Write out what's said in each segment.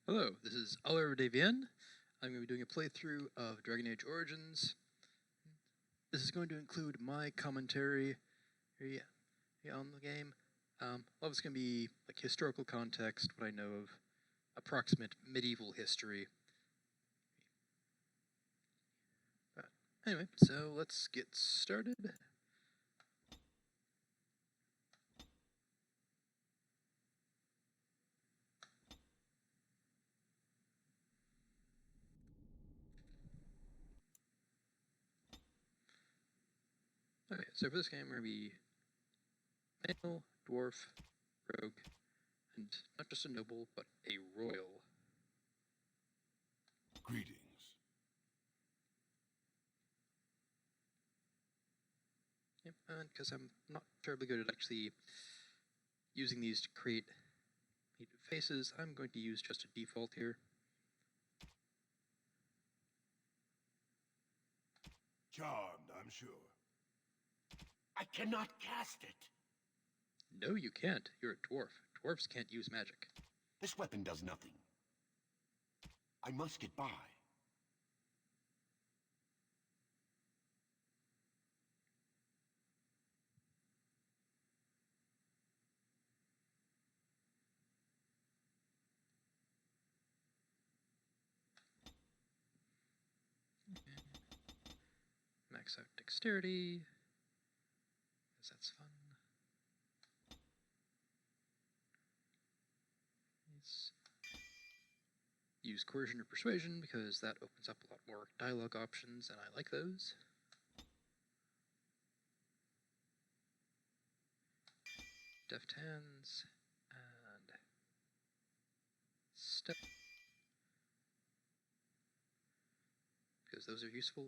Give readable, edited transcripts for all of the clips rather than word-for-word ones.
Hello, this is Davian. I'm going to be doing a playthrough of Dragon Age Origins. This is going to include my commentary on the game. A lot of it's going to be like historical context, what I know of approximate medieval history. But anyway, so let's get started. Okay, so for this game, we're going to be male, dwarf, rogue, and not just a noble, but a royal. Greetings. Yep, and because I'm not terribly good at actually using these to create faces, I'm going to use just a default here. Charmed, I'm sure. I cannot cast it. No, you can't. You're a dwarf. Dwarves can't use magic. This weapon does nothing. I must get by. Max out dexterity, because that's fun. Let's use coercion or persuasion, because that opens up a lot more dialogue options, and I like those. Deft hands, and step, because those are useful.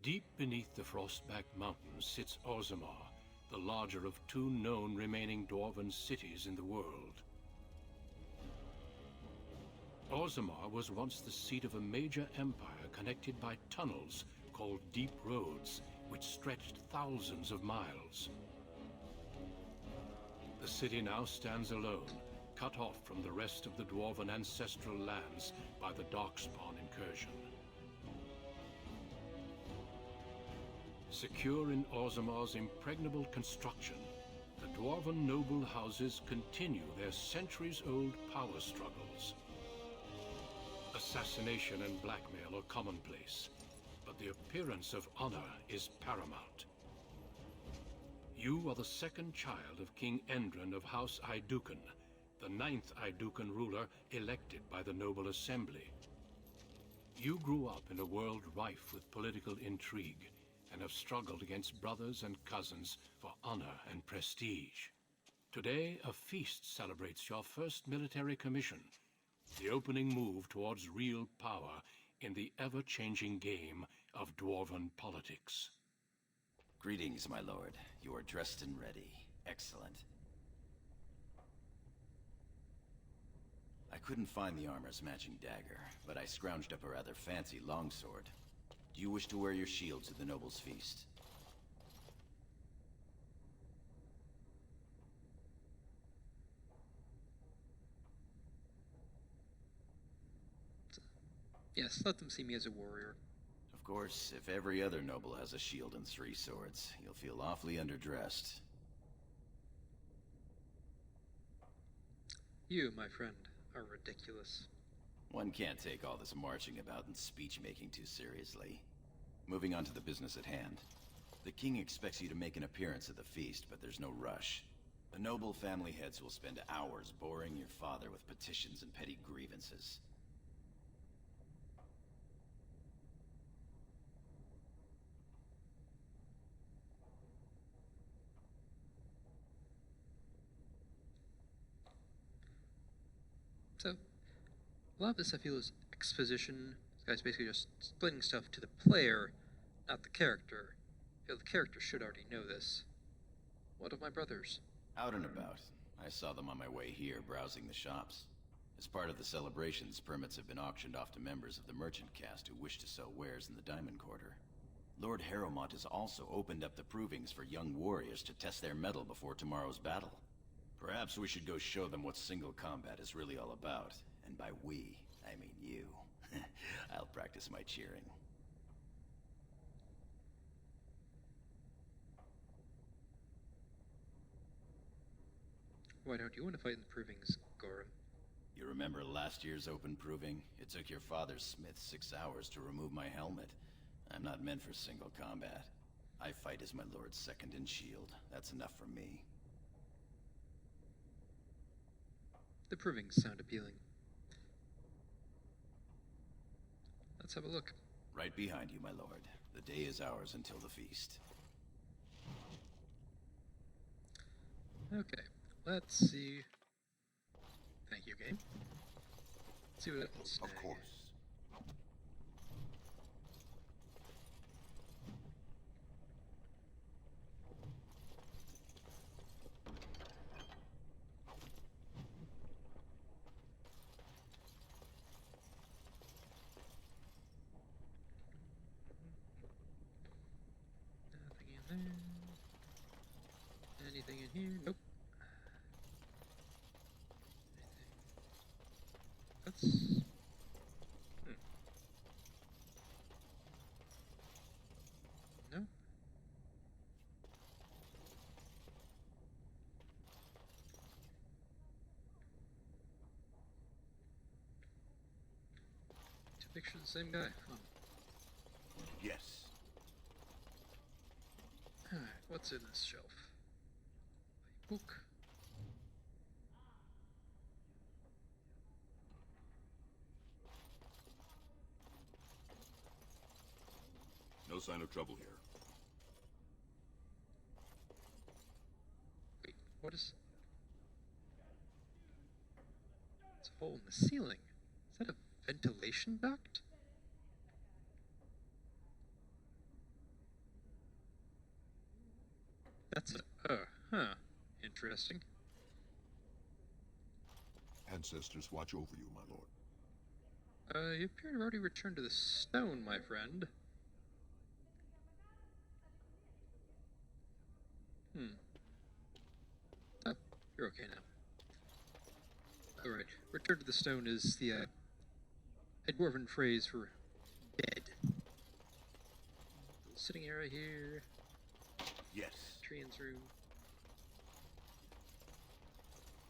Deep beneath the Frostback Mountains sits Orzammar, the larger of two known remaining Dwarven cities in the world. Orzammar was once the seat of a major empire connected by tunnels called Deep Roads, which stretched thousands of miles. The city now stands alone, cut off from the rest of the Dwarven ancestral lands by the Darkspawn incursion. Secure in Orzammar's impregnable construction, the Dwarven noble houses continue their centuries-old power struggles. Assassination and blackmail are commonplace, but the appearance of honor is paramount. You are the second child of King Endren of House Aeducan, the 9th Aeducan ruler elected by the Noble Assembly. You grew up in a world rife with political intrigue, and have struggled against brothers and cousins for honor and prestige. Today, a feast celebrates your first military commission, the opening move towards real power in the ever-changing game of Dwarven politics. Greetings, my lord. You are dressed and ready. Excellent. I couldn't find the armor's matching dagger, but I scrounged up a rather fancy longsword. Do you wish to wear your shield to the noble's feast? Yes, let them see me as a warrior. Of course, if every other noble has a shield and 3 swords, you'll feel awfully underdressed. You, my friend, are ridiculous. One can't take all this marching about and speech-making too seriously. Moving on to the business at hand. The king expects you to make an appearance at the feast, but there's no rush. The noble family heads will spend hours boring your father with petitions and petty grievances. So, a lot of this I feel is exposition. It's Guy's basically just explaining stuff to the player, not the character. The character should already know this. What of my brothers? Out and about. I saw them on my way here, browsing the shops. As part of the celebrations, permits have been auctioned off to members of the merchant caste who wish to sell wares in the Diamond Quarter. Lord Harrowmont has also opened up the provings for young warriors to test their mettle before tomorrow's battle. Perhaps we should go show them what single combat is really all about. And by we, I mean you. I'll practice my cheering. Why don't you want to fight in the provings, Gorum? You remember last year's open proving? It took your father's smith 6 hours to remove my helmet. I'm not meant for single combat. I fight as my lord's second in shield. That's enough for me. The provings sound appealing. Let's have a look. Right behind you, my lord. The day is ours until the feast. Okay, let's see. Thank you, game. Let's see what I can snag. Of course. Nothing in there. Anything in here? Nope. That's... No? Two pictures of the same guy. Huh. Yes. Alright, what's in this shelf? A book. No sign of trouble here. Wait, what is... It's a hole in the ceiling. Is that a ventilation duct? That's a... huh. Interesting. Ancestors watch over you, my lord. You appear to have already returned to the stone, my friend. Oh, you're okay now. Alright, return to the stone is the, a Dwarven phrase for dead. Little sitting area here, Yes. Trian's room.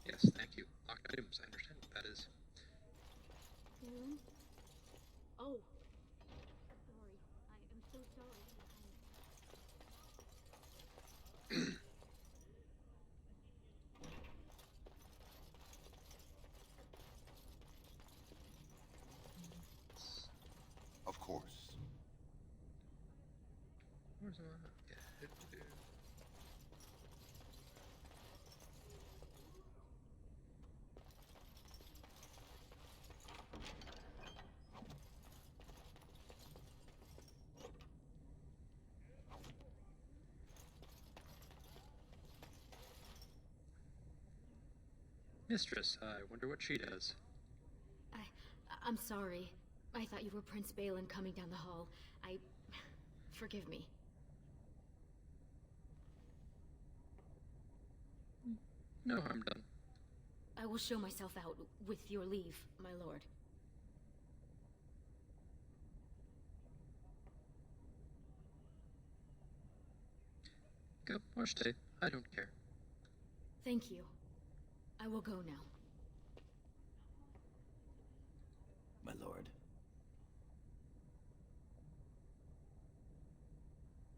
Yes, thank you. Locked items, I understand what that is. Oh. Sorry. I am so sorry. Of course. Where's my... Okay. Mistress, I wonder what she does. I'm sorry. I thought you were Prince Balin coming down the hall. Forgive me. No harm done. I will show myself out, with your leave, my lord. Go or stay, I don't care. Thank you. I will go now. My lord.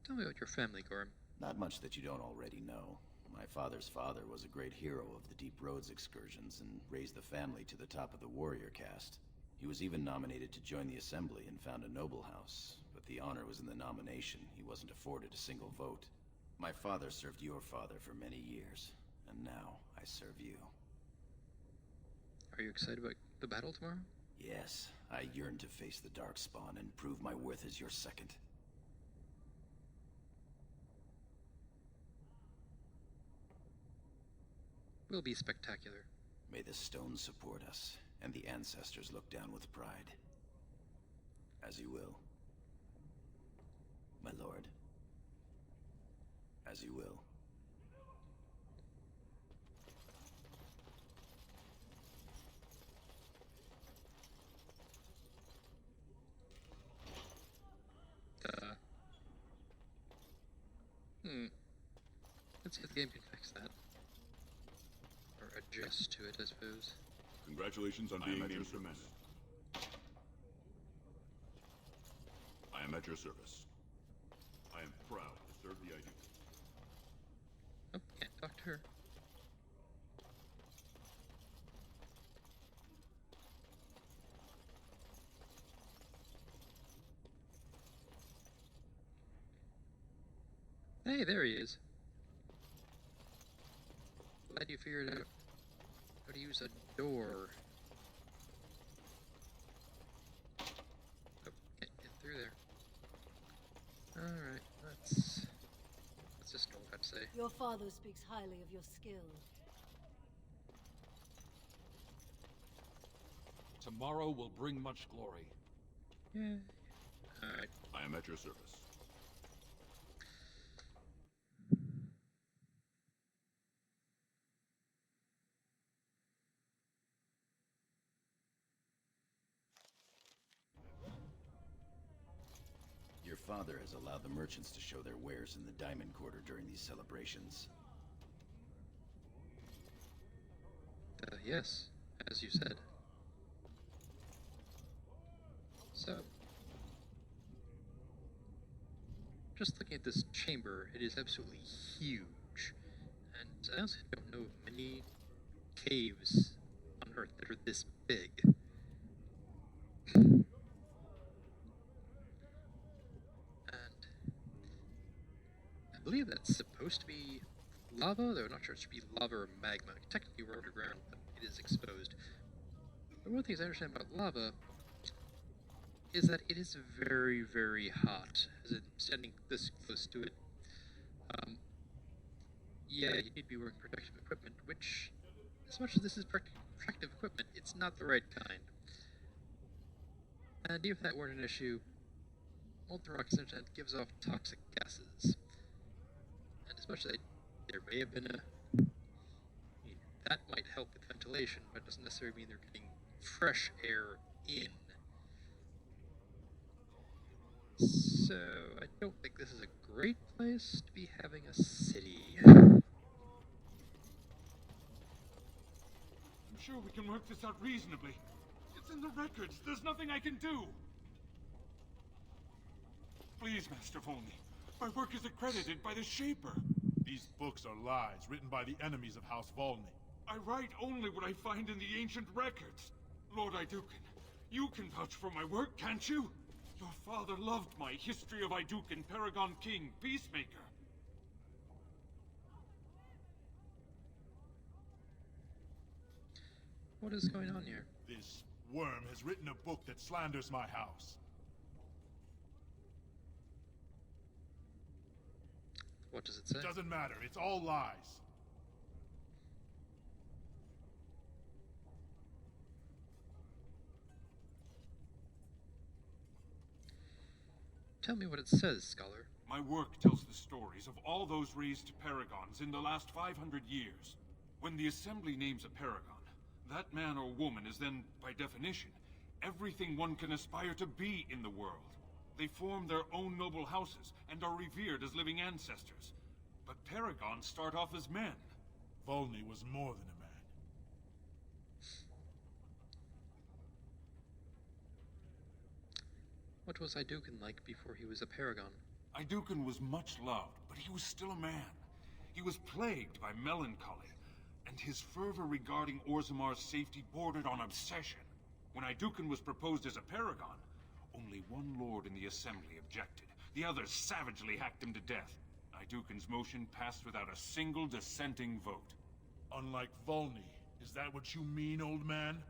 Tell me about your family, Gorm. Not much that you don't already know. My father's father was a great hero of the Deep Roads excursions and raised the family to the top of the warrior caste. He was even nominated to join the assembly and found a noble house, but the honor was in the nomination. He wasn't afforded a single vote. My father served your father for many years, and now I serve you. Are you excited about the battle tomorrow? Yes, I yearn to face the Darkspawn and prove my worth as your second. Will be spectacular. May the stones support us, and the ancestors look down with pride. As you will. My lord. As you will. Let's see if the game can fix that. Or adjust to it, I suppose. Congratulations on being named commander. I am at your service. I am proud to serve the Aeducan. Oh, can't talk to her. Hey, there he is. Glad you figured out how to use a door. Oh, can't get through there. Alright, let's just go ahead and say. Your father speaks highly of your skill. Tomorrow will bring much glory. Yeah. Alright. I am at your service. Your father has allowed the merchants to show their wares in the Diamond Quarter during these celebrations. Yes, as you said. So, just looking at this chamber, it is absolutely huge. And I also don't know of many caves on Earth that are this big. And I believe that's supposed to be lava, though I'm not sure it should be lava or magma. Technically we're underground, but it is exposed. But one of the things I understand about lava is that it is very, very hot, as in standing this close to it. Yeah, you need to be wearing protective equipment, which, as much as this is protective equipment, it's not the right kind. And if that weren't an issue, molten rock essentially gives off toxic gases. And especially, there may have been that might help with ventilation, but it doesn't necessarily mean they're getting fresh air in. So, I don't think this is a great place to be having a city. I'm sure we can work this out reasonably. It's in the records. There's nothing I can do. Please, Master Volney. My work is accredited by the Shaper. These books are lies written by the enemies of House Volney. I write only what I find in the ancient records. Lord Aeducan, you can vouch for my work, can't you? Your father loved my History of Aeducan, Paragon King, Peacemaker. What is going on here? This worm has written a book that slanders my house. What does it say? It doesn't matter, it's all lies. Tell me what it says, scholar. My work tells the stories of all those raised to paragons in the last 500 years. When the Assembly names a paragon, that man or woman is then, by definition, everything one can aspire to be in the world. They form their own noble houses and are revered as living ancestors. But paragons start off as men. Volney was more than a man. What was Aeducan like before he was a paragon? Aeducan was much loved, but he was still a man. He was plagued by melancholy, and his fervor regarding Orzammar's safety bordered on obsession. When Aeducan was proposed as a paragon, only one lord in the Assembly objected. The others savagely hacked him to death. Aeducan's motion passed without a single dissenting vote. Unlike Volney, is that what you mean, old man?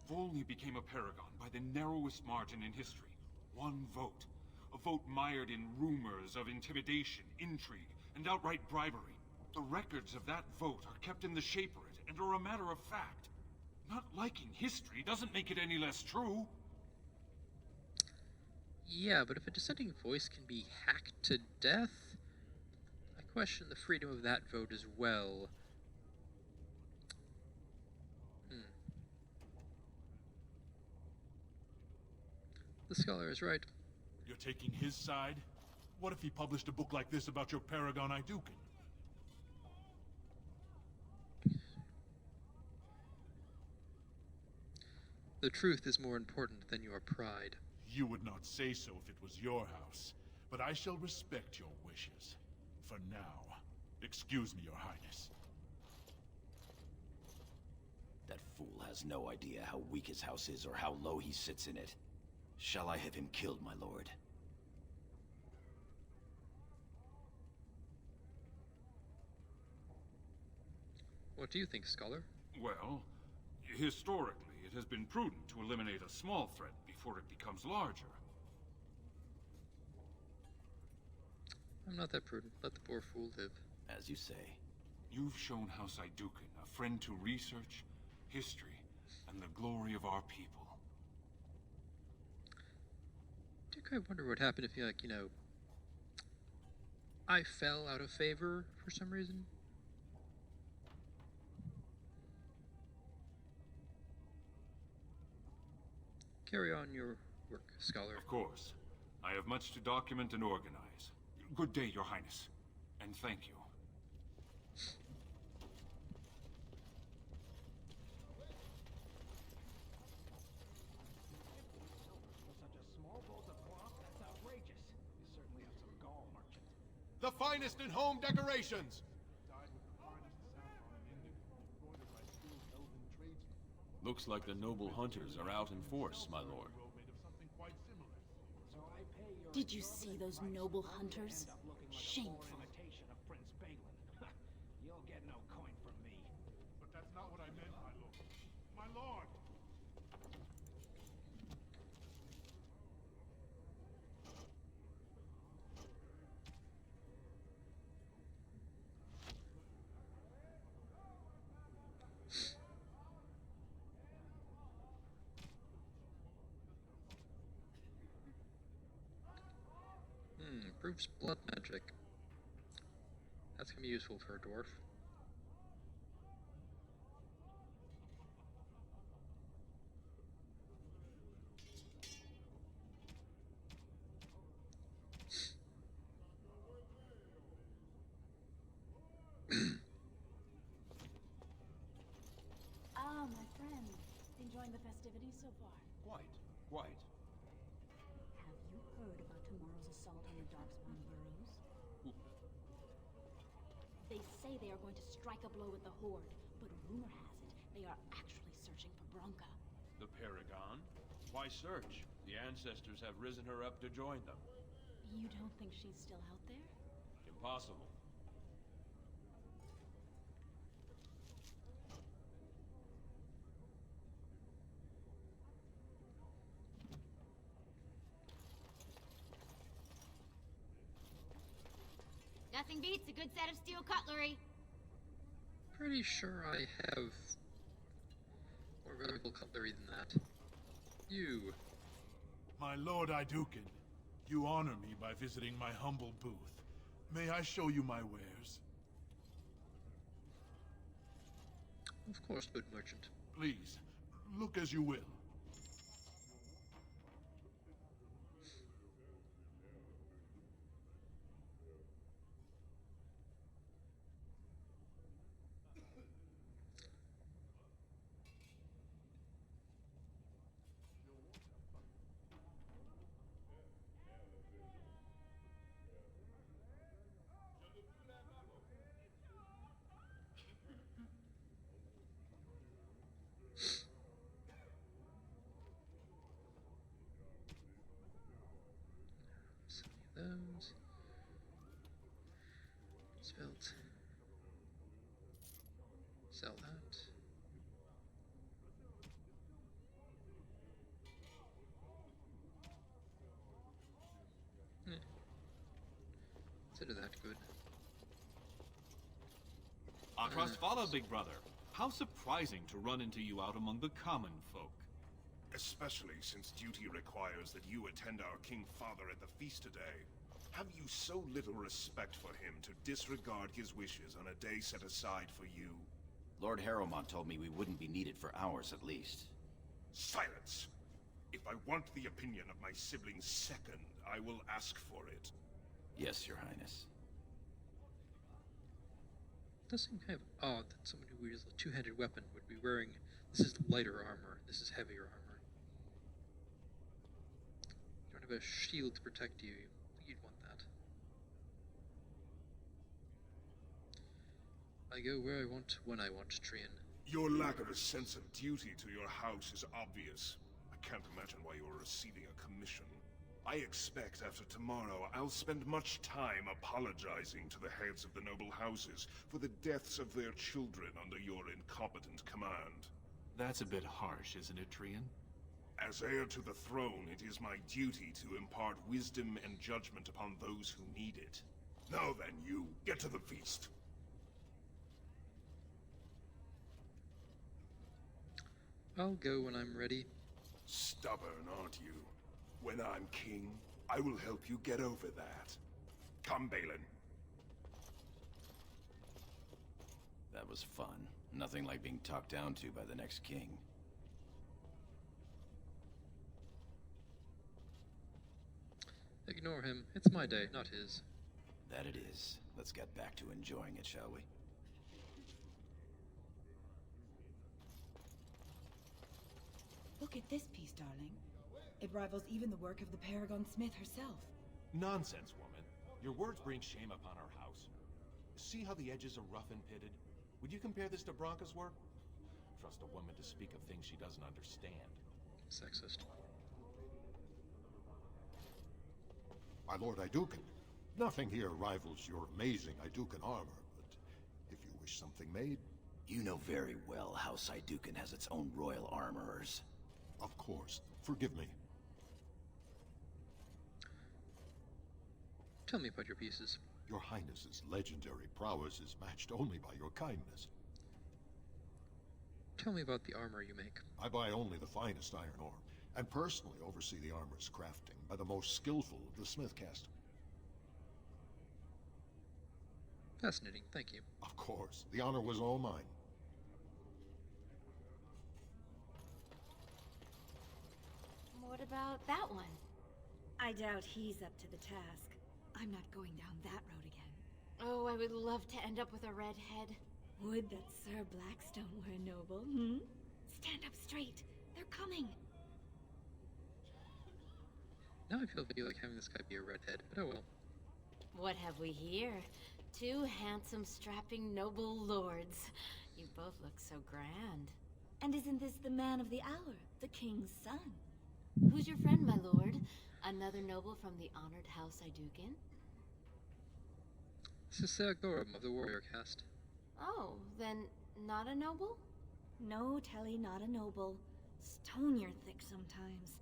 Volney became a paragon by the narrowest margin in history. One vote. A vote mired in rumors of intimidation, intrigue, and outright bribery. The records of that vote are kept in the Shaperate and are a matter of fact. Not liking history doesn't make it any less true. Yeah, but if a dissenting voice can be hacked to death, I question the freedom of that vote as well. The scholar is right. You're taking his side? What if he published a book like this about your Paragon Aeducan? The truth is more important than your pride. You would not say so if it was your house, but I shall respect your wishes. For now, excuse me, Your Highness. That fool has no idea how weak his house is or how low he sits in it. Shall I have him killed, my lord? What do you think, scholar? Well, historically, it has been prudent to eliminate a small threat before it becomes larger. I'm not that prudent. Let the poor fool live. As you say. You've shown House Aeducan a friend to research, history, and the glory of our people. Do I wonder what happened if, I fell out of favor for some reason? Carry on your work, scholar. Of course. I have much to document and organize. Good day, Your Highness. And thank you. The finest in home decorations! Looks like the noble hunters are out in force, my lord. Did you see those noble hunters? Shameful. You'll get no coin from me. But that's not what I meant, my lord. My lord! Improves blood magic. That's gonna be useful for a dwarf. Ah, my friend. Enjoying the festivities so far? Quite. Have you heard about tomorrow's assault on the Darkspawn burrows? They say they are going to strike a blow at the Horde, but rumor has it they are actually searching for Bronca. The Paragon? Why search? The ancestors have risen her up to join them. You don't think she's still out there? Impossible. Nothing beats a good set of steel cutlery. Pretty sure I have more valuable cutlery than that. You. My lord Aeducan, you honor me by visiting my humble booth. May I show you my wares? Of course, good merchant. Please, look as you will. Those. Spelt. Sell that. Consider that good. Our trust follow, big brother. How surprising to run into you out among the common folk. Especially since duty requires that you attend our King Father at the feast today. Have you so little respect for him to disregard his wishes on a day set aside for you? Lord Harrowmont told me we wouldn't be needed for hours at least. Silence! If I want the opinion of my sibling's second, I will ask for it. Yes, Your Highness. It does seem kind of odd that someone who wields a two-handed weapon would be wearing... This is lighter armor, this is heavier armor. You don't have a shield to protect you. You'd want that. I go where I want, when I want, Trian. Your lack of a sense of duty to your house is obvious. I can't imagine why you are receiving a commission. I expect after tomorrow I'll spend much time apologizing to the heads of the noble houses for the deaths of their children under your incompetent command. That's a bit harsh, isn't it, Trian? As heir to the throne, it is my duty to impart wisdom and judgment upon those who need it. Now then, you, get to the feast. I'll go when I'm ready. Stubborn, aren't you? When I'm king, I will help you get over that. Come, Balin. That was fun. Nothing like being talked down to by the next king. Ignore him. It's my day, not his. That it is. Let's get back to enjoying it, shall we? Look at this piece, darling. It rivals even the work of the Paragon Smith herself. Nonsense, woman. Your words bring shame upon our house. See how the edges are rough and pitted? Would you compare this to Bronca's work? Trust a woman to speak of things she doesn't understand. Sexist. My Lord Aeducan, nothing here rivals your amazing Aeducan armor, but if you wish something made... You know very well House Aeducan has its own royal armorers. Of course. Forgive me. Tell me about your pieces. Your Highness's legendary prowess is matched only by your kindness. Tell me about the armor you make. I buy only the finest iron ore, and personally oversee the armor's crafting by the most skillful of the smith caste. Fascinating, thank you. Of course, the honor was all mine. What about that one? I doubt he's up to the task. I'm not going down that road again. Oh, I would love to end up with a red head. Would that Sir Blackstone were a noble, hmm? Stand up straight. They're coming. Now I feel like having this guy be a redhead, but oh well. What have we here? Two handsome, strapping, noble lords. You both look so grand. And isn't this the man of the hour, the king's son? Who's your friend, my lord? Another noble from the honored House Aeducan? This is Ser Gorum of the warrior caste. Oh, then not a noble? No, Telly, not a noble. Stone you're thick sometimes.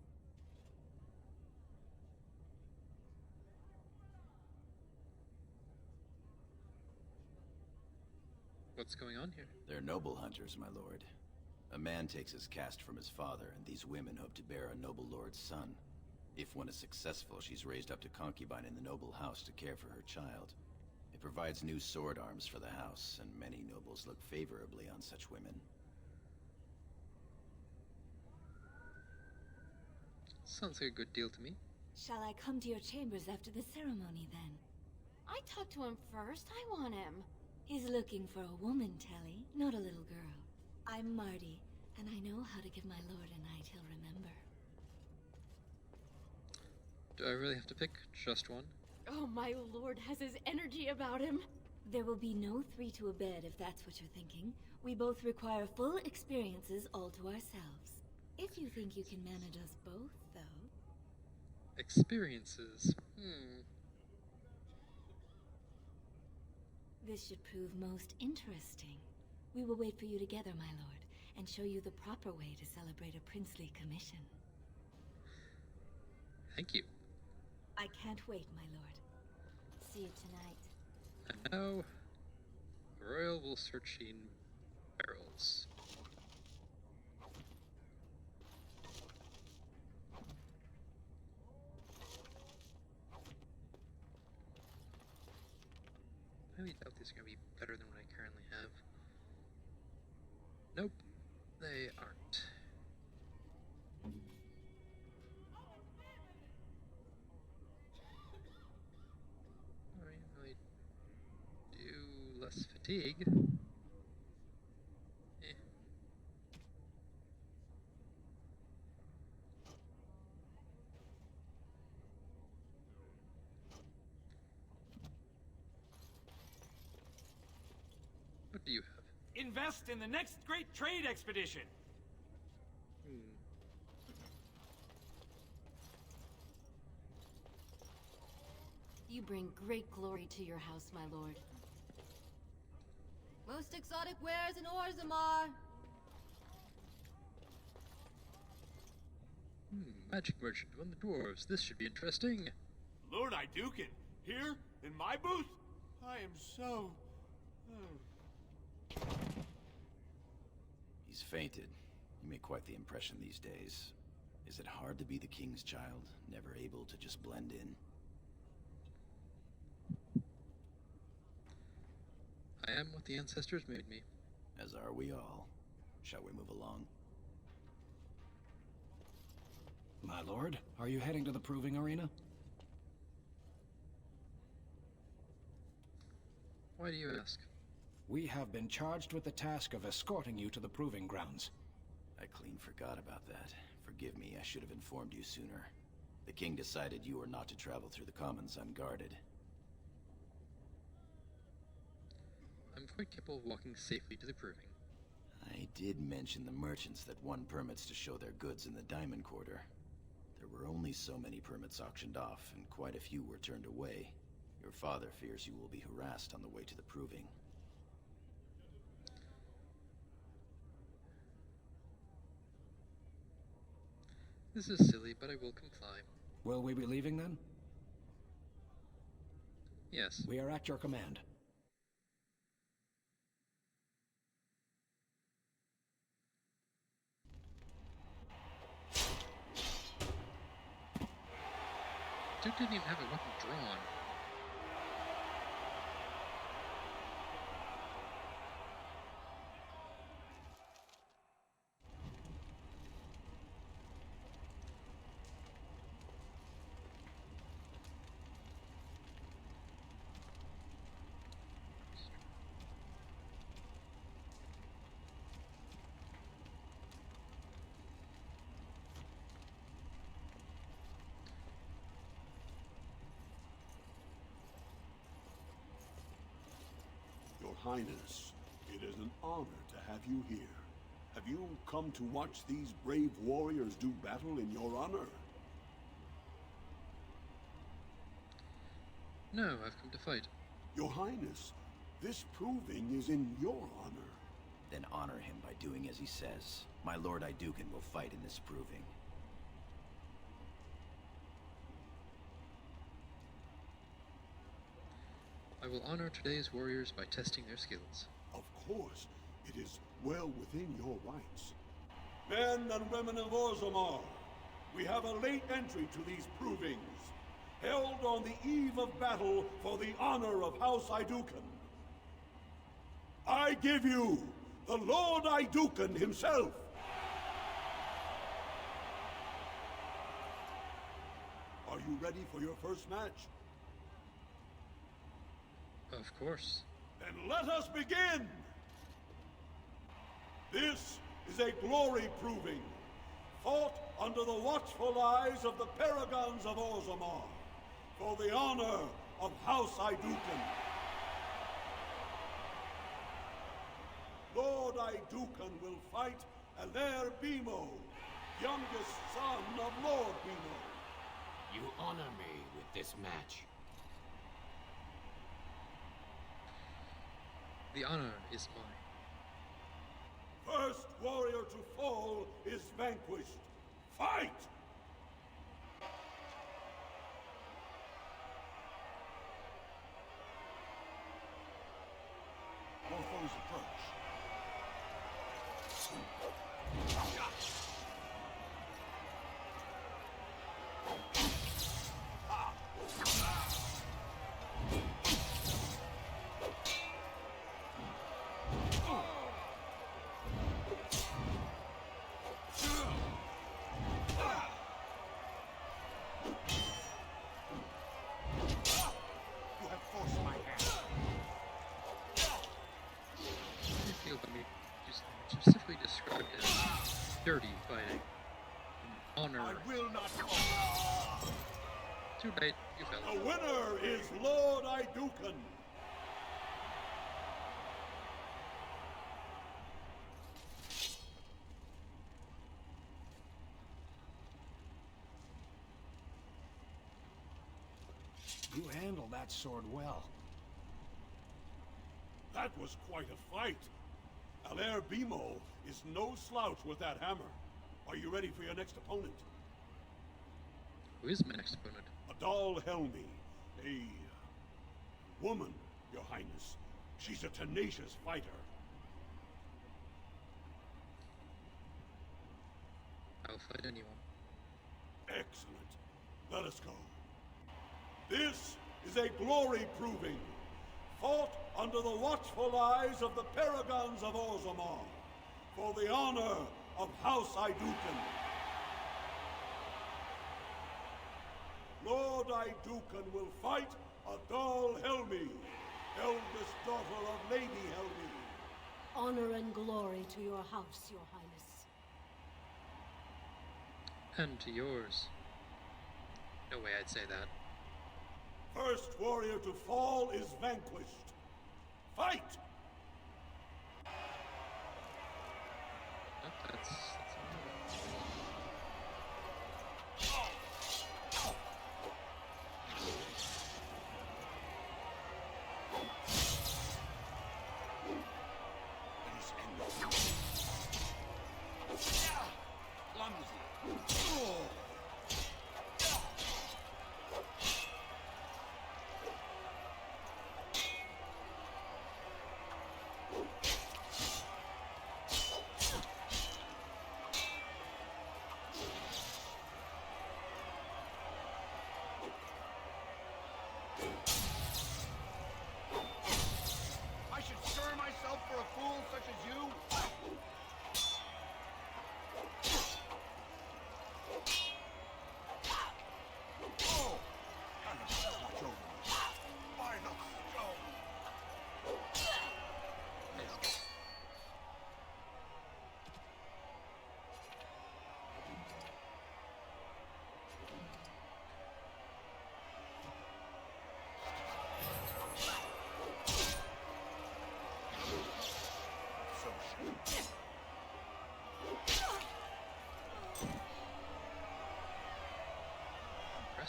What's going on here? They're noble hunters, my lord. A man takes his caste from his father, and these women hope to bear a noble lord's son. If one is successful, she's raised up to concubine in the noble house to care for her child. It provides new sword arms for the house, and many nobles look favorably on such women. Sounds like a good deal to me. Shall I come to your chambers after the ceremony, then? I talked to him first. I want him. He's looking for a woman, Telly, not a little girl. I'm Marty, and I know how to give my lord a night he'll remember. Do I really have to pick just one? Oh, my lord has his energy about him. There will be no 3 to a bed if that's what you're thinking. We both require full experiences all to ourselves. If you think you can manage us both, though. Experiences. This should prove most interesting. We will wait for you together, my lord, and show you the proper way to celebrate a princely commission. Thank you. I can't wait, my lord. see you tonight. And now, Royal will searching barrels. I really doubt these are going to be better than what I currently have. Nope, they aren't. I really do less fatigue. Eh. What do you have? Invest in the next great trade expedition. You bring great glory to your house, my lord. Most exotic wares in Orzammar. Magic merchant on the dwarves. This should be interesting. Lord Aeducan, here in my booth? I am so... He's fainted. You make quite the impression these days. Is it hard to be the king's child, never able to just blend in? I am what the ancestors made me. As are we all. Shall we move along? My lord, are you heading to the proving arena? Why do you ask? We have been charged with the task of escorting you to the proving grounds. I clean forgot about that. Forgive me, I should have informed you sooner. The king decided you are not to travel through the commons unguarded. I'm quite capable of walking safely to the proving. I did mention the merchants that won permits to show their goods in the Diamond Quarter. There were only so many permits auctioned off, and quite a few were turned away. Your father fears you will be harassed on the way to the proving. This is silly, but I will comply. Will we be leaving then? Yes. We are at your command. Dude didn't even have a weapon drawn. Your Highness, it is an honor to have you here. Have you come to watch these brave warriors do battle in your honor? No, I've come to fight. Your Highness, this proving is in your honor. Then honor him by doing as he says. My Lord Aeducan will fight in this proving. I will honor today's warriors by testing their skills. Of course, it is well within your rights. Men and women of Orzammar, we have a late entry to these provings, held on the eve of battle for the honor of House Aeducan. I give you the Lord Aeducan himself. Are you ready for your first match? Of course. Then let us begin! This is a glory proving, fought under the watchful eyes of the paragons of Orzammar, for the honor of House Aeducan. Lord Aeducan will fight Alair Bimo, youngest son of Lord Bimo. You honor me with this match. The honor is mine. First warrior to fall is vanquished. Fight! Too late. You failed. The winner is Lord Aeducan. You handled that sword well. That was quite a fight. Alair Bimo is no slouch with that hammer. Are you ready for your next opponent? Who is my next opponent? Adal Helmi, a woman, Your Highness. She's a tenacious fighter. I'll fight anyone. Excellent. Let us go. This is a glory proving, fought under the watchful eyes of the Paragons of Orzammar, for the honor of House Aeducan. Lord Aeducan will fight Adal Helmi, eldest daughter of Lady Helmi. Honor and glory to your house, Your Highness. And to yours. No way I'd say that. First warrior to fall is vanquished. Fight! Oh, that's I should stir myself for a fool such as you? Oh! Watch over me. By the stone!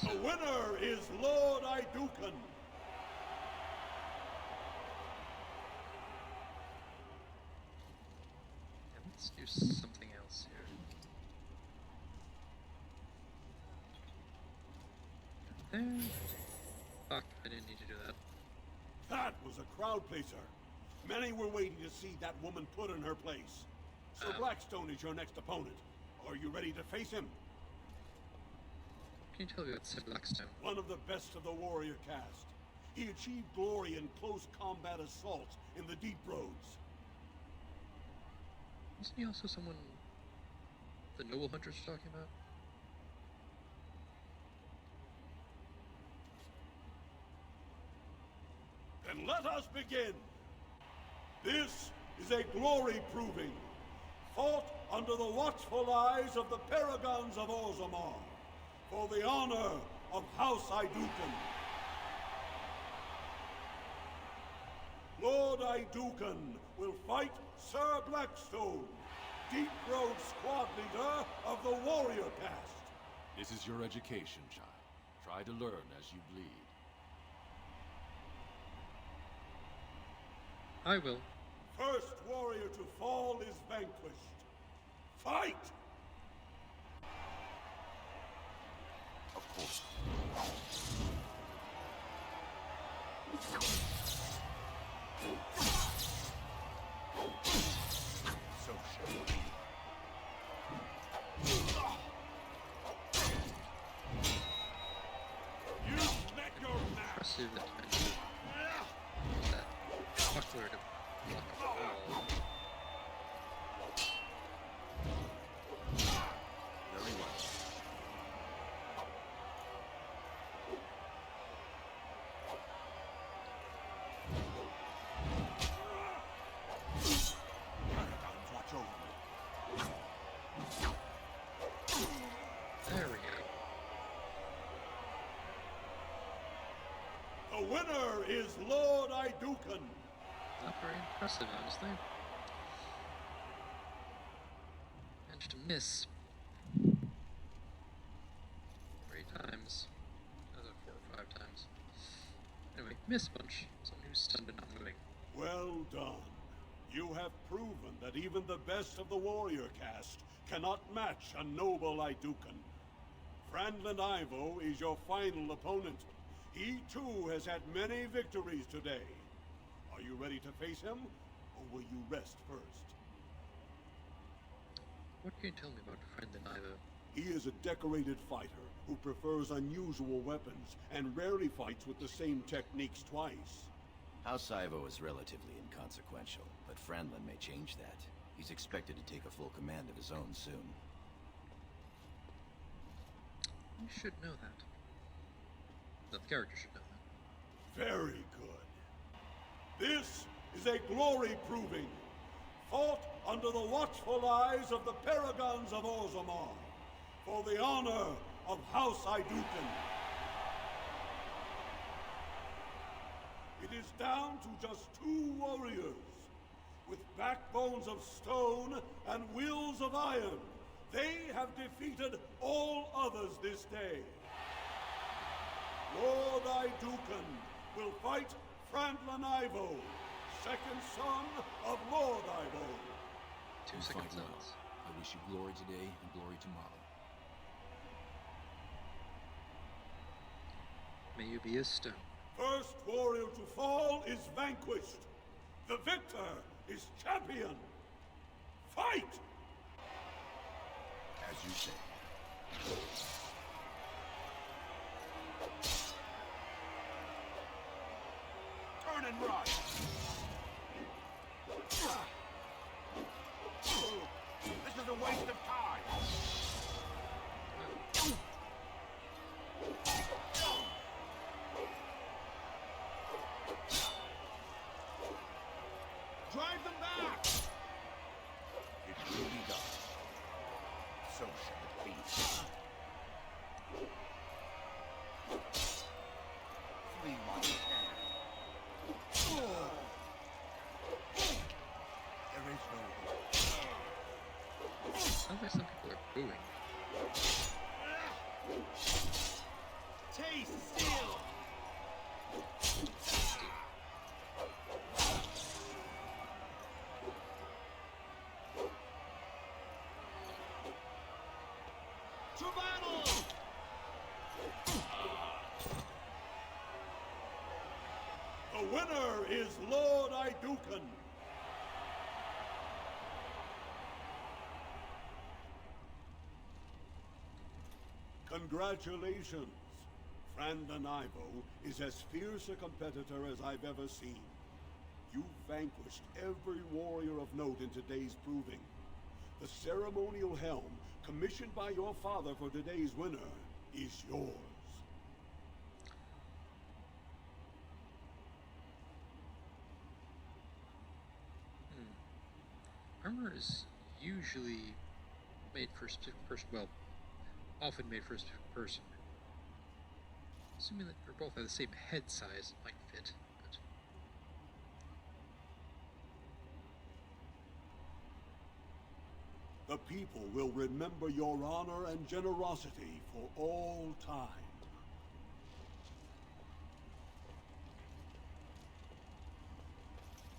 The winner is Lord Aeducan. Yeah, let's do something else here. There. Fuck, I didn't need to do that. That was a crowd pleaser. Many were waiting to see that woman put in her place. Sir Blackstone is your next opponent. Are you ready to face him? Can you tell me about Sir Blackstone? One of the best of the warrior caste. He achieved glory in close combat assault in the Deep Roads. Isn't he also someone the Noble Hunters are talking about? Then let us begin. This is a glory proving, fought under the watchful eyes of the Paragons of Orzammar, for the honor of House Aeducan. Lord Aeducan will fight Sir Blackstone, Deep Road squad leader of the warrior caste. This is your education, child. Try to learn as you bleed. I will. First warrior to fall is vanquished. Fight! Of course. So shall we. You've met your match. Impressive that you managed to use that buckler to block a wall. Very well. Paragons, watch over me. There we go. The winner is Lord Aeducan. Not very impressive, honestly. Managed to miss 3 times. That was 4 or 5 times. Anyway, miss a bunch. Someone who's stunned but not moving. Well done. You have proven that even the best of the warrior caste cannot match a noble Aeducan. Franlin Ivo is your final opponent. He too has had many victories today. Are you ready to face him, or will you rest first? What can you tell me about Franlin Ivo? He is a decorated fighter who prefers unusual weapons and rarely fights with the same techniques twice. House Ivo is relatively inconsequential, but Franlin may change that. He's expected to take a full command of his own soon. You should know that. The character should know that. Very good. This is a glory proving, fought under the watchful eyes of the paragons of Orzammar, for the honor of House Aeducan. It is down to just 2 warriors, with backbones of stone and wills of iron. They have defeated all others this day. Lord Aeducan will fight Franlin Ivo, second son of Lord Ivo. 2 seconds well. out. I wish you glory today and glory tomorrow. May you be a stone. First warrior to fall is vanquished. The victor is champion. Fight! As you say. Turn and run! This is a waste of time! Drive them back! It will be done. So shall it be. Flee while you can. There is no hope. Sounds like some people are booing. Taste steel! To battle! The winner is Lord Aeducan. Congratulations. Franlin Ivo is as fierce a competitor as I've ever seen. You vanquished every warrior of note in today's proving. The ceremonial helm, commissioned by your father for today's winner, is yours. Armor is usually made for a specific person. Well, often made for a specific person. Assuming that they're both have the same head size, it might fit. But the people will remember your honor and generosity for all time.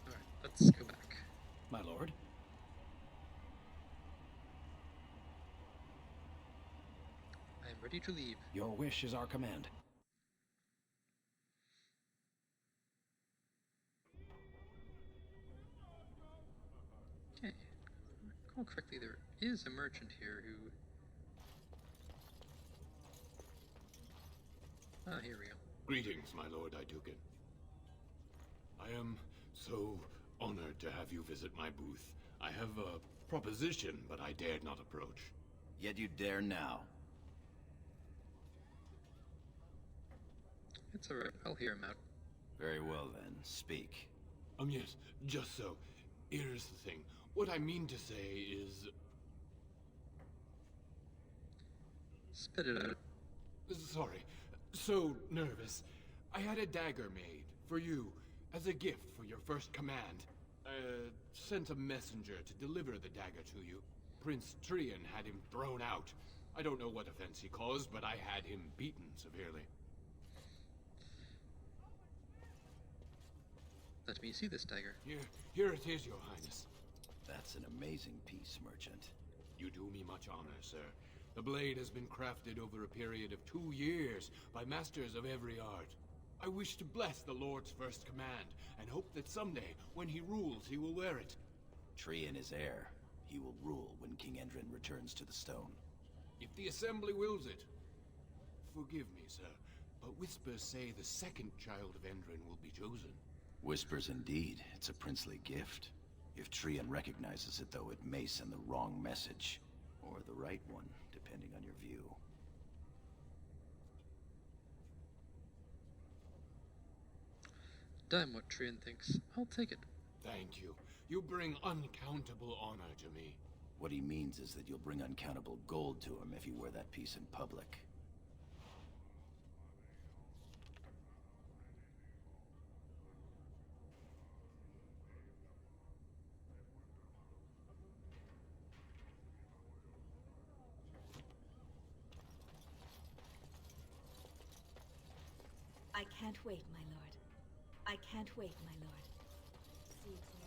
alright, let's go back. My lord? I am ready to leave. Your wish is our command. Okay. If I recall correctly, there is a merchant here who... Ah, here we go. Greetings, my lord Aeducan. I am so honored to have you visit my booth. I have a proposition, but I dared not approach. Yet you dare now. It's alright, I'll hear him out. Very well then, speak. Yes, just so. Here's the thing. What I mean to say is... Spit it out. Sorry. So nervous. I had a dagger made for you as a gift for your first command. Sent a messenger to deliver the dagger to you. Prince Trian had him thrown out. I don't know what offense he caused, but I had him beaten severely. Let me see this dagger. Here it is, Your Highness. That's an amazing piece, merchant. You do me much honor, sir. The blade has been crafted over a period of 2 years by masters of every art. I wish to bless the Lord's first command, and hope that someday, when he rules, he will wear it. Trian is heir. He will rule when King Endrin returns to the stone. If the Assembly wills it. Forgive me, sir, but whispers say the second child of Endrin will be chosen. Whispers indeed. It's a princely gift. If Trian recognizes it, though, it may send the wrong message. Or the right one, depending on your view. Damn what Trian thinks. I'll take it. Thank you. You bring uncountable honor to me. What he means is that you'll bring uncountable gold to him if you wear that piece in public. I can't wait, my lord. I can't wait, my lord. See you tonight.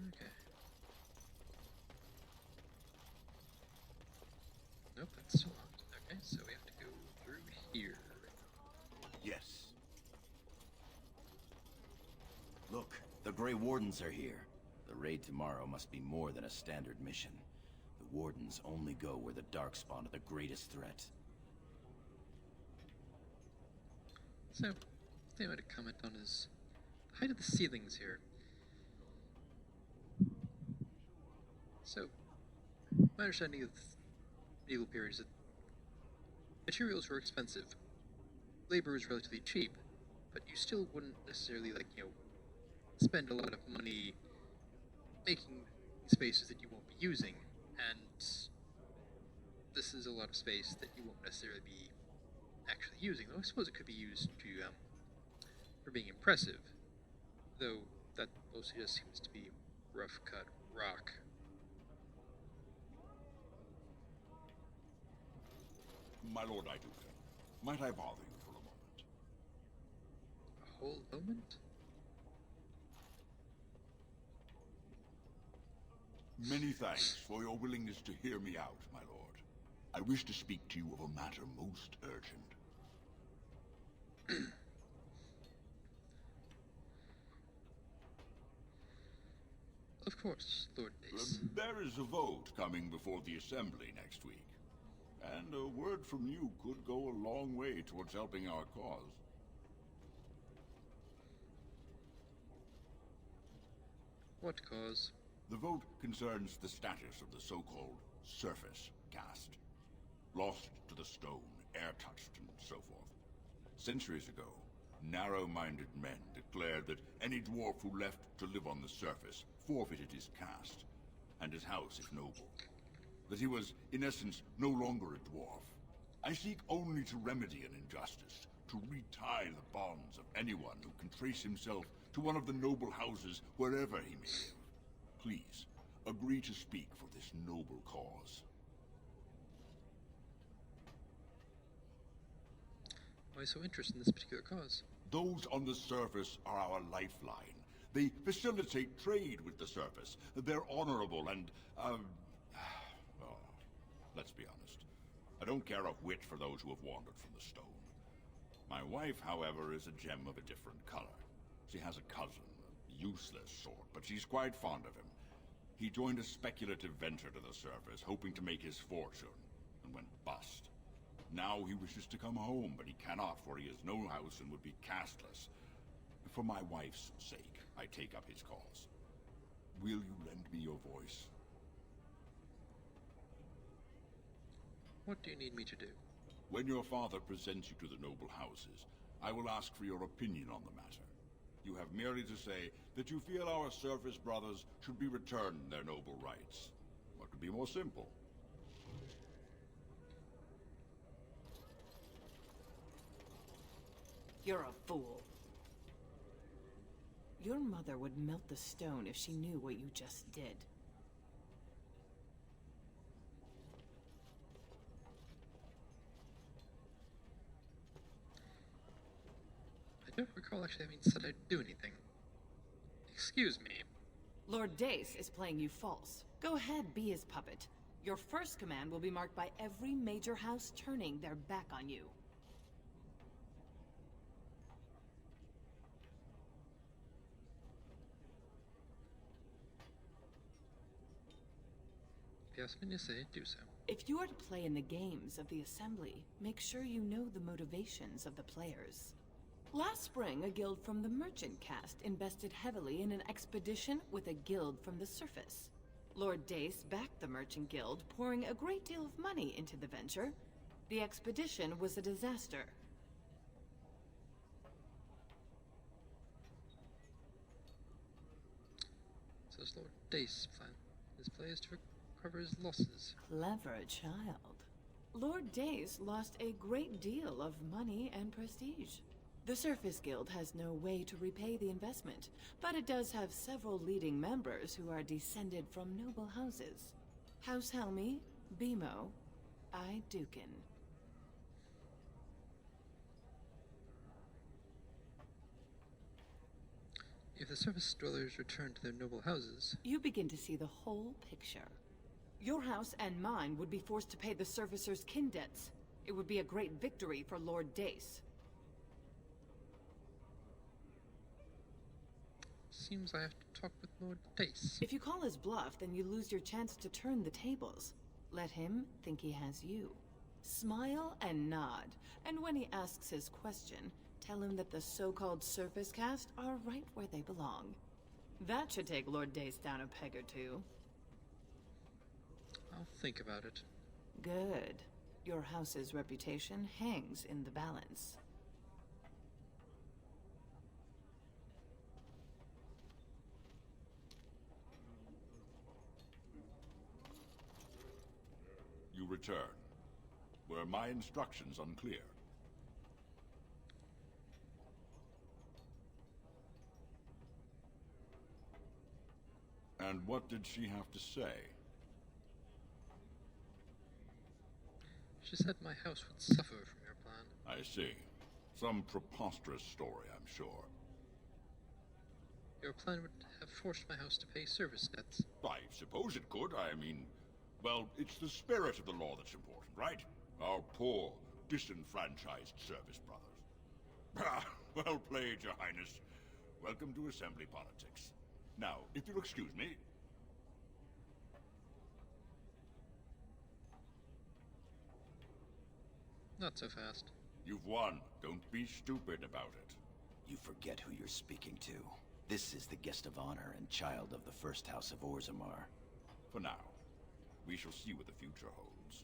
Okay. Nope, that's still locked. Okay, so we have to go through here. Yes. Look, the Grey Wardens are here. The raid tomorrow must be more than a standard mission. The Wardens only go where the Darkspawn are the greatest threat. So, they made a comment on his the height of the ceilings here. So, my understanding of the medieval period is that materials were expensive, labor was relatively cheap, but you still wouldn't necessarily, spend a lot of money making spaces that you won't be using, and this is a lot of space that you won't necessarily be actually using, though I suppose it could be used to, for being impressive, though that mostly just seems to be rough-cut rock. My Lord Aeducan, might I bother you for a moment? A whole moment? Many thanks for your willingness to hear me out, my lord. I wish to speak to you of a matter most urgent. Of course, Lord Dace. There is a vote coming before the Assembly next week. And a word from you could go a long way towards helping our cause. What cause? The vote concerns the status of the so-called surface caste. Lost to the stone, air-touched, and so forth. Centuries ago, narrow-minded men declared that any dwarf who left to live on the surface forfeited his caste, and his house if noble. That he was, in essence, no longer a dwarf. I seek only to remedy an injustice, to retie the bonds of anyone who can trace himself to one of the noble houses wherever he may live. Please, agree to speak for this noble cause. Why so interested in this particular cause? Those on the surface are our lifeline. They facilitate trade with the surface. They're honorable and, well, let's be honest. I don't care a whit for those who have wandered from the stone. My wife, however, is a gem of a different color. She has a cousin, a useless sort, but she's quite fond of him. He joined a speculative venture to the surface, hoping to make his fortune, and went bust. Now he wishes to come home, but he cannot, for he has no house and would be casteless. For my wife's sake, I take up his cause. Will you lend me your voice? What do you need me to do? When your father presents you to the noble houses, I will ask for your opinion on the matter. You have merely to say that you feel our surface brothers should be returned their noble rights. What could be more simple? You're a fool. Your mother would melt the stone if she knew what you just did. I don't recall actually having said I'd do anything. Excuse me. Lord Dace is playing you false. Go ahead, be his puppet. Your first command will be marked by every major house turning their back on you. If you ask me to say, do so. If you are to play in the games of the Assembly, make sure you know the motivations of the players. Last spring, a guild from the Merchant caste invested heavily in an expedition with a guild from the surface. Lord Dace backed the Merchant Guild, pouring a great deal of money into the venture. The expedition was a disaster. So it's Lord Dace's plan. His play is to recover his losses. Clever child. Lord Dace lost a great deal of money and prestige. The Surface Guild has no way to repay the investment, but it does have several leading members who are descended from noble houses. House Helmi, Bimo, Aeducan. If the surface dwellers return to their noble houses, You begin to see the whole picture. Your house and mine would be forced to pay the Surfacers' kin debts. It would be a great victory for Lord Dace. seems I have to talk with Lord Dace. If you call his bluff, then you lose your chance to turn the tables. Let him think he has you. Smile and nod, and when he asks his question, tell him that the so-called Surface Caste are right where they belong. That should take Lord Dace down a peg or two. I'll think about it. Good. Your house's reputation hangs in the balance. You return. Were my instructions unclear? And what did she have to say? She said my house would suffer from your plan. I see. Some preposterous story, I'm sure. Your plan would have forced my house to pay service debts. I suppose it could. I mean, well, it's the spirit of the law that's important, right? Our poor, disenfranchised service brothers. Ah, well played, Your Highness. Welcome to Assembly politics. Now, if you'll excuse me... Not so fast. You've won. Don't be stupid about it. You forget who you're speaking to. This is the guest of honor and child of the first house of Orzammar. For now, we shall see what the future holds.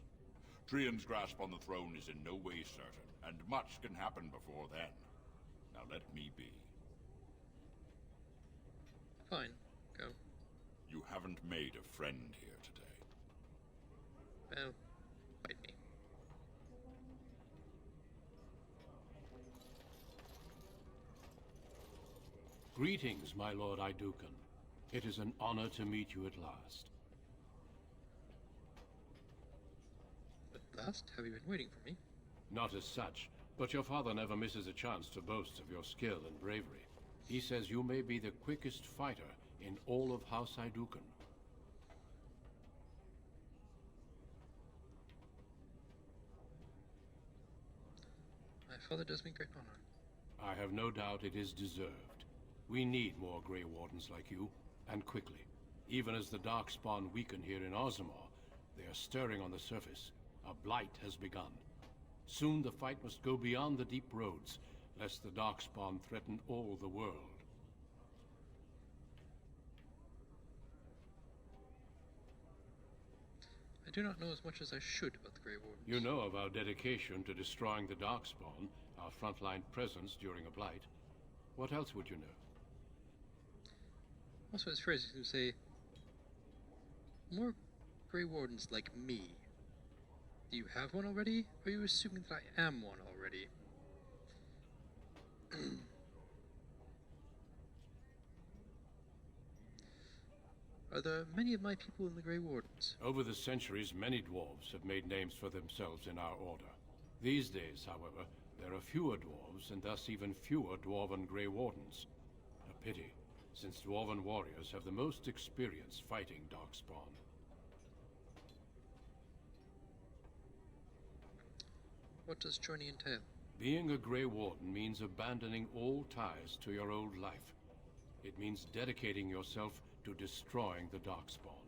Trian's grasp on the throne is in no way certain, and much can happen before then. Now let me be. Fine. Go. You haven't made a friend here today. Well, bite me. Greetings, my lord Aeducan. It is an honor to meet you at last. At last? Have you been waiting for me? Not as such, but your father never misses a chance to boast of your skill and bravery. He says you may be the quickest fighter in all of House Aeducan. My father does me great honor. I have no doubt it is deserved. We need more Grey Wardens like you, and quickly. Even as the Darkspawn weaken here in Orzammar, they are stirring on the surface. A blight has begun. Soon the fight must go beyond the deep roads, lest the Darkspawn threaten all the world. do not know as much as I should about the Grey Wardens. You know of our dedication to destroying the Darkspawn, our frontline presence during a blight. What else would you know? Also, it's phrasing to say, more Grey Wardens like me. Do you have one already? Or are you assuming that I am one already? Are there many of my people in the Grey Wardens? Over the centuries, many dwarves have made names for themselves in our order. These days, however, there are fewer dwarves, and thus even fewer Dwarven Grey Wardens. A pity, since Dwarven warriors have the most experience fighting Darkspawn. What does joining entail? Being a Grey Warden means abandoning all ties to your old life. It means dedicating yourself to destroying the Darkspawn.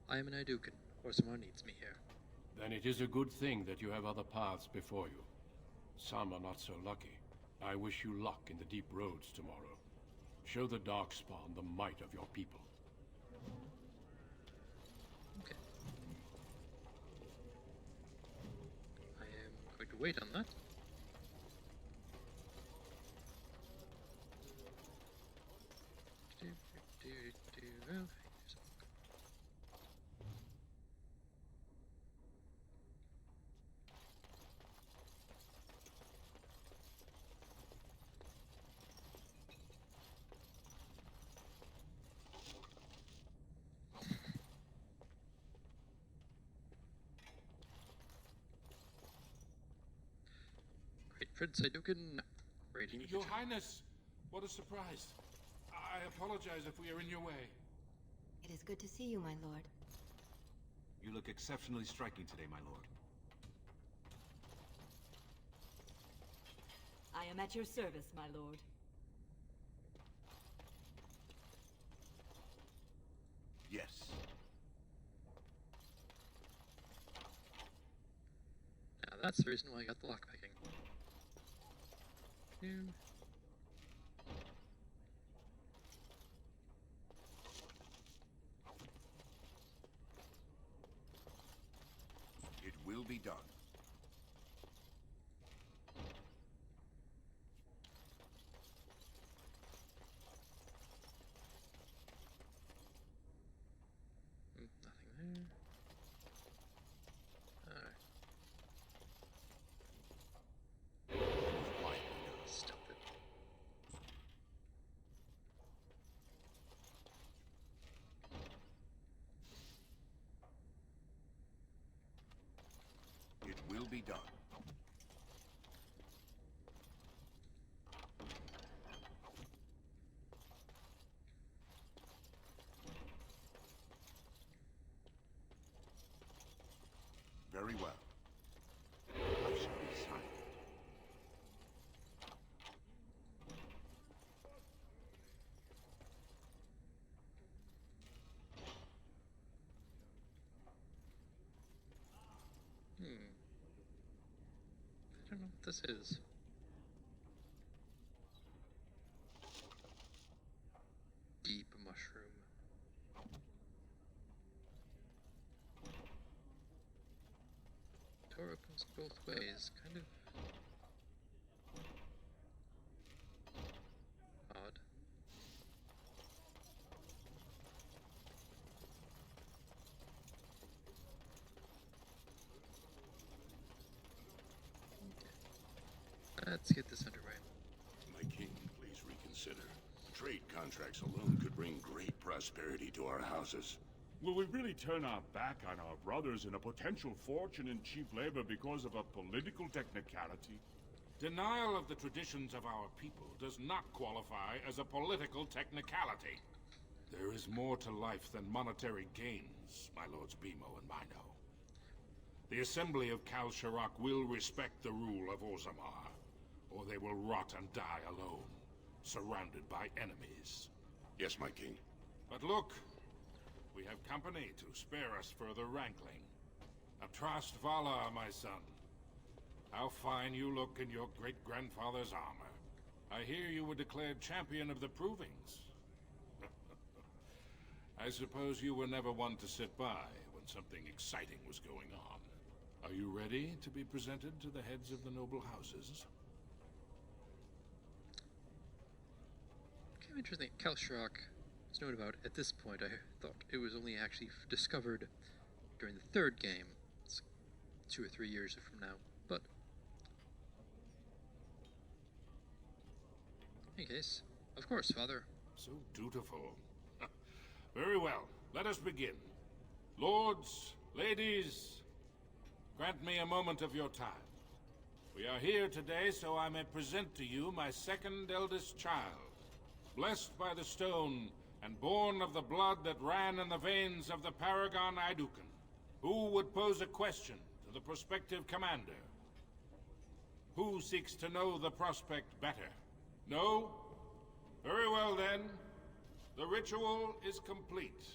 I am an Aeducan. Orzammar needs me here. Then it is a good thing that you have other paths before you. Some are not so lucky. I wish you luck in the deep roads tomorrow. Show the Darkspawn the might of your people. Okay. I am going to wait on that. Okay. Great Prince Aeducan, ready to meet you. Your Highness, what a surprise. I apologize if we are in your way. It is good to see you, my lord. You look exceptionally striking today, my lord. I am at your service, my lord. Yes. Now that's the reason why I got the lockpicking. It will be done. Nothing there. Alright. Stop it. It will be done. Very well. I shall be silent. I don't know what this is. Deep mushroom. Door opens both ways, kind of odd. Let's get this underway. My king, please reconsider. Trade contracts alone could bring great prosperity to our houses. Will we really turn our back on our brothers and a potential fortune in chief labor because of a political technicality? Denial of the traditions of our people does not qualify as a political technicality. There is more to life than monetary gains, my lords Bimo and Mino. The Assembly of Kal Sharok will respect the rule of Orzammar, or they will rot and die alone, surrounded by enemies. Yes, my king. But look, we have company to spare us further rankling. Atrast Vala, my son. How fine you look in your great-grandfather's armor. I hear you were declared champion of the Provings. I suppose you were never one to sit by when something exciting was going on. Are you ready to be presented to the heads of the noble houses? Kind of interesting. Kalshrok was known about at this point. I thought it was only actually discovered during the third game. It's 2 or 3 years from now. But in any case, of course, Father. So dutiful. Very well. Let us begin. Lords, ladies, grant me a moment of your time. We are here today so I may present to you my second eldest child, blessed by the stone and born of the blood that ran in the veins of the Paragon Aeducan. Who would pose a question to the prospective commander? Who seeks to know the prospect better? No? Very well then. The ritual is complete.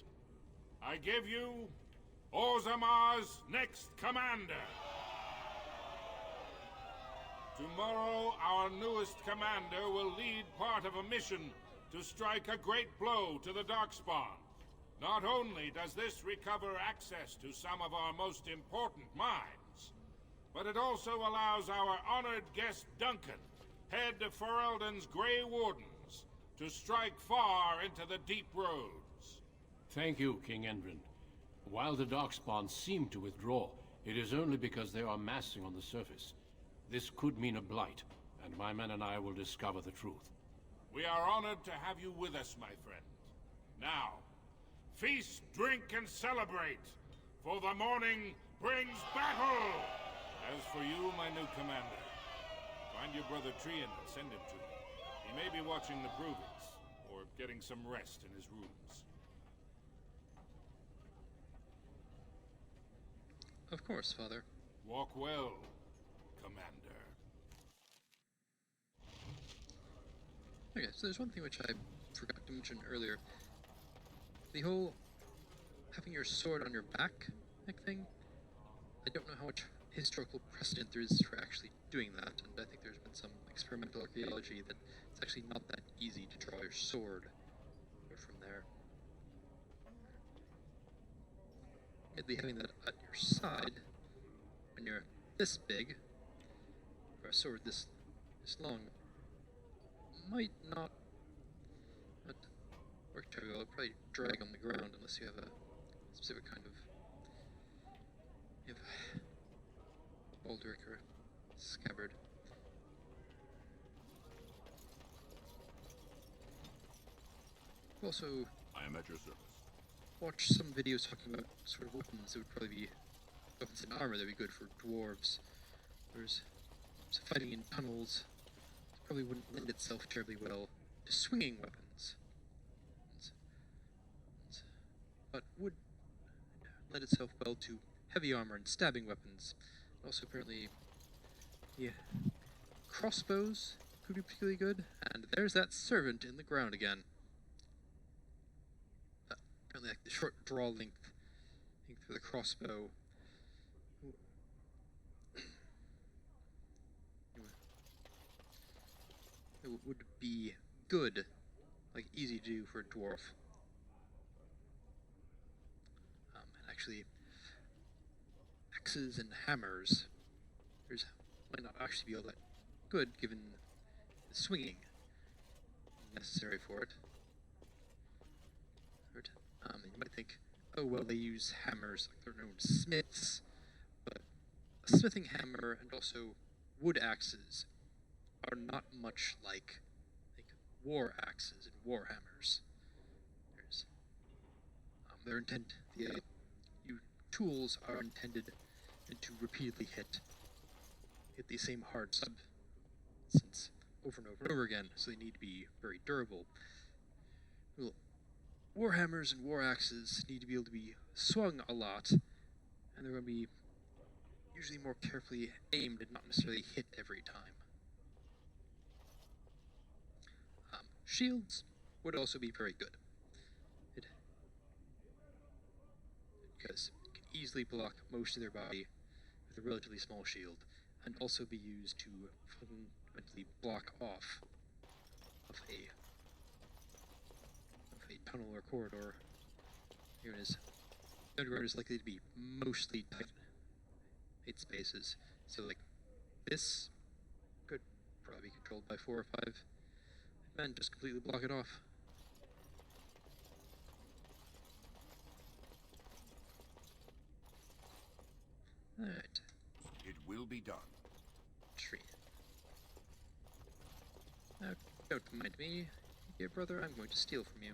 I give you Orzamar's next commander. Tomorrow, our newest commander will lead part of a mission to strike a great blow to the Darkspawn. Not only does this recover access to some of our most important mines, but it also allows our honored guest Duncan, head of Ferelden's Grey Wardens, to strike far into the deep roads. Thank you, King Endrin. While the Darkspawn seem to withdraw, it is only because they are massing on the surface. This could mean a blight, and my men and I will discover the truth. We are honored to have you with us, my friend. Now, feast, drink, and celebrate, for the morning brings battle! As for you, my new commander, find your brother Trian and send him to me. He may be watching the provings, or getting some rest in his rooms. Of course, Father. Walk well, Commander. Okay, so there's one thing which I forgot to mention earlier. The whole having your sword on your back thing. I don't know how much historical precedent there is for actually doing that, and I think there's been some experimental archaeology that it's actually not that easy to draw your sword from there. Admittedly, having that at your side, when you're this big, or a sword this long, might not work too well. It'll probably drag on the ground unless you have a specific kind of baldric or scabbard. Also, I am at your service. Watch some videos talking about sort of weapons that would probably be weapons and armor that would be good for dwarves. Whereas fighting in tunnels probably wouldn't lend itself terribly well to swinging weapons. But would lend itself well to heavy armor and stabbing weapons. Also, apparently, yeah, crossbows could be particularly good. And there's that servant in the ground again. Apparently, like the short draw length for the crossbow. It would be good, like easy to do for a dwarf. And actually, axes and hammers, might not actually be all that good given the swinging necessary for it. You might think, oh well, they use hammers like they're known smiths, but a smithing hammer and also wood axes are not much like war axes and war hammers. They're intended. Tools are intended to repeatedly hit the same hard substance over and over and over again, so they need to be very durable. Well, war hammers and war axes need to be able to be swung a lot, and they're going to be usually more carefully aimed and not necessarily hit every time. Shields would also be very good. Because it can easily block most of their body with a relatively small shield, and also be used to fundamentally block off of a tunnel or corridor Even as underground is likely to be mostly tight spaces. So like this could probably be controlled by 4 or 5 men, just completely block it off. Alright. It will be done. Tree. Now, don't mind me, dear brother, I'm going to steal from you.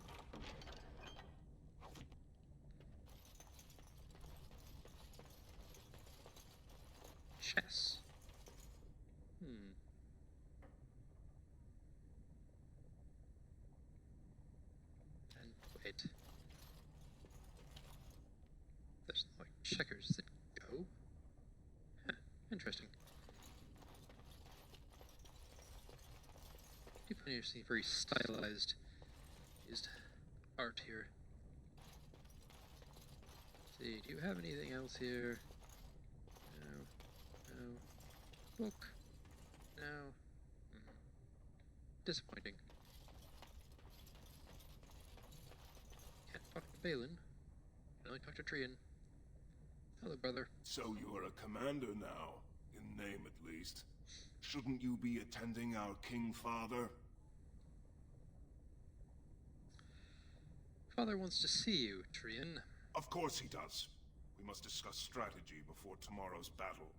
Chess. And wait. There's no checkers. Does it go? Huh, interesting. You find interesting, very stylized art here. Let's see, do you have anything else here? No. No. Book? No. Disappointing. Can't talk to Balin. Can only talk to Trian. Hello, brother. So you're a commander now, in name at least. Shouldn't you be attending our King Father? Father wants to see you, Trian. Of course he does. We must discuss strategy before tomorrow's battle.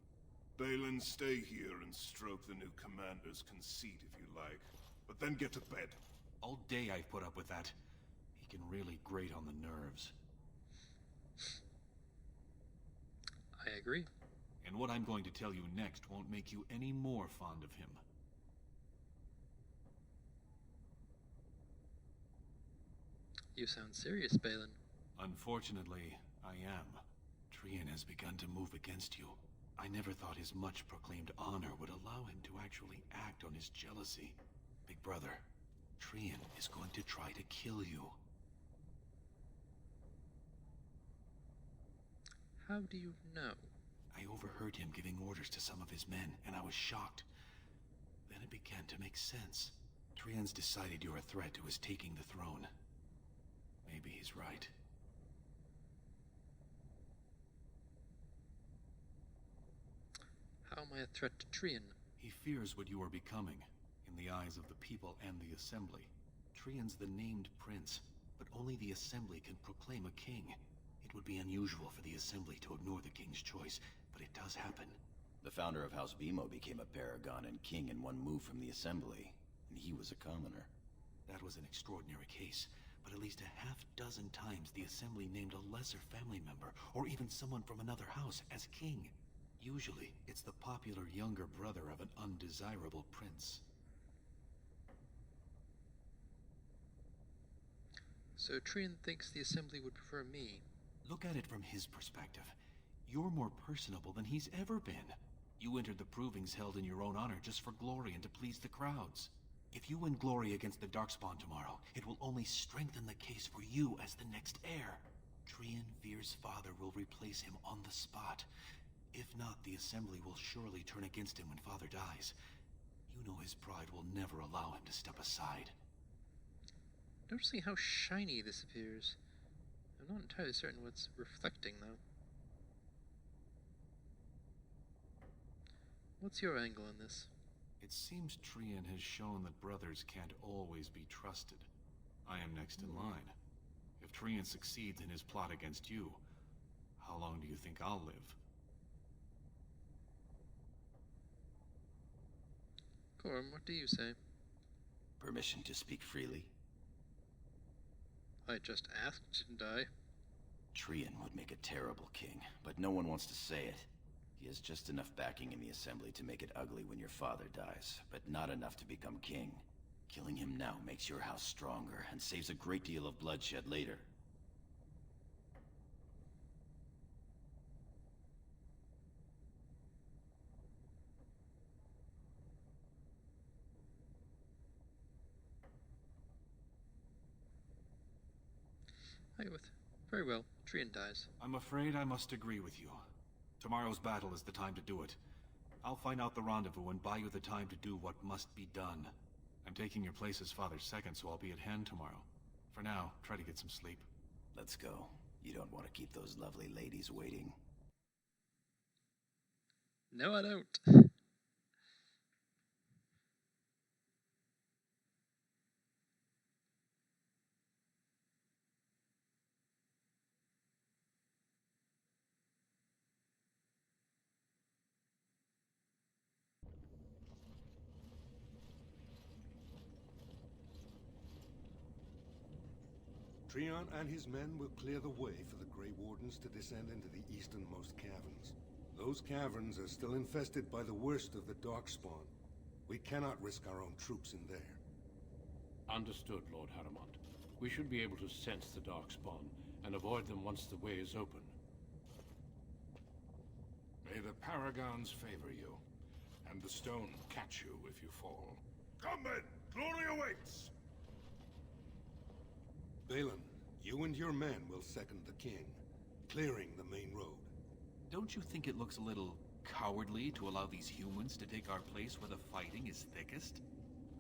Balin, stay here and stroke the new commander's conceit if you like. But then get to bed. All day I've put up with that. He can really grate on the nerves. I agree. And what I'm going to tell you next won't make you any more fond of him. You sound serious, Balin. Unfortunately, I am. Trian has begun to move against you. I never thought his much-proclaimed honor would allow him to actually act on his jealousy. Big brother, Trian is going to try to kill you. How do you know? I overheard him giving orders to some of his men, and I was shocked. Then it began to make sense. Trian's decided you're a threat to his taking the throne. Maybe he's right. How am I a threat to Trian? He fears what you are becoming, in the eyes of the people and the Assembly. Trian's the named prince, but only the Assembly can proclaim a king. It would be unusual for the Assembly to ignore the king's choice, but it does happen. The founder of House Bimo became a paragon and king in one move from the Assembly, and he was a commoner. That was an extraordinary case, but at least a half-dozen times the Assembly named a lesser family member, or even someone from another house, as king. Usually, it's the popular younger brother of an undesirable prince. So Trian thinks the Assembly would prefer me. Look at it from his perspective. You're more personable than he's ever been. You entered the provings held in your own honor just for glory and to please the crowds. If you win glory against the Darkspawn tomorrow, it will only strengthen the case for you as the next heir. Trian fears father will replace him on the spot. If not, the Assembly will surely turn against him when father dies. You know his pride will never allow him to step aside. Noticing how shiny this appears. I'm not entirely certain what's reflecting, though. What's your angle on this? It seems Trian has shown that brothers can't always be trusted. I am next in line. If Trian succeeds in his plot against you, how long do you think I'll live? Corum, what do you say? Permission to speak freely? I just asked, didn't I? Trian would make a terrible king, but no one wants to say it. He has just enough backing in the Assembly to make it ugly when your father dies, but not enough to become king. Killing him now makes your house stronger and saves a great deal of bloodshed later. Very well. Trian dies. I'm afraid I must agree with you. Tomorrow's battle is the time to do it. I'll find out the rendezvous and buy you the time to do what must be done. I'm taking your place as father's second, so I'll be at hand tomorrow. For now, try to get some sleep. Let's go. You don't want to keep those lovely ladies waiting. No, I don't. Treon and his men will clear the way for the Grey Wardens to descend into the easternmost caverns. Those caverns are still infested by the worst of the Darkspawn. We cannot risk our own troops in there. Understood, Lord Haramond. We should be able to sense the Darkspawn and avoid them once the way is open. May the Paragons favor you, and the stone catch you if you fall. Come then! Glory awaits! Balin, you and your men will second the king, clearing the main road. Don't you think it looks a little cowardly to allow these humans to take our place where the fighting is thickest?